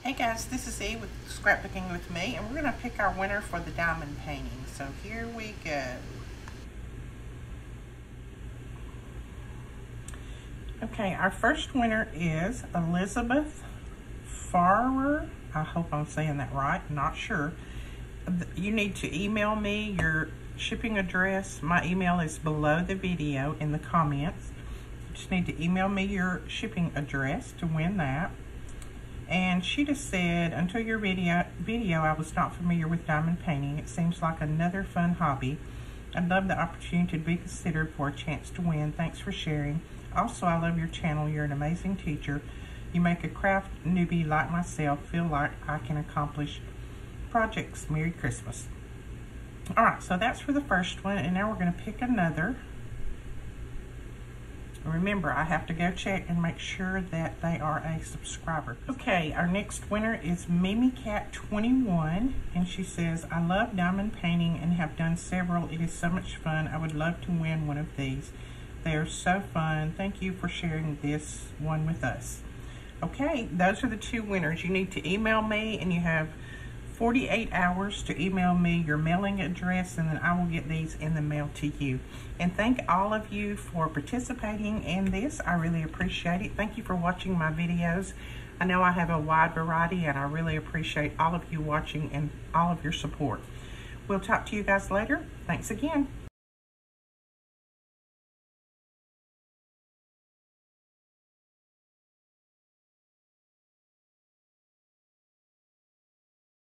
Hey guys, this is Edith with Scrapbooking with Me, and we're going to pick our winner for the diamond painting. So here we go. Okay, our first winner is Elizabeth Farrer. I hope I'm saying that right, not sure. You need to email me your shipping address. My email is below the video in the comments. You just need to email me your shipping address to win that. And she just said, until your video, I was not familiar with diamond painting. It seems like another fun hobby. I'd love the opportunity to be considered for a chance to win. Thanks for sharing. Also, I love your channel. You're an amazing teacher. You make a craft newbie like myself feel like I can accomplish projects. Merry Christmas. All right, so that's for the first one, and now we're going to pick another. Remember, I have to go check and make sure that they are a subscriber. Okay, our next winner is MimiCat21, and she says, I love diamond painting and have done several. It is so much fun. I would love to win one of these. They are so fun. Thank you for sharing this one with us. Okay, those are the two winners. You need to email me, and you have 48 hours to email me your mailing address, and then I will get these in the mail to you. And thank all of you for participating in this. I really appreciate it. Thank you for watching my videos. I know I have a wide variety, and I really appreciate all of you watching and all of your support. We'll talk to you guys later. Thanks again.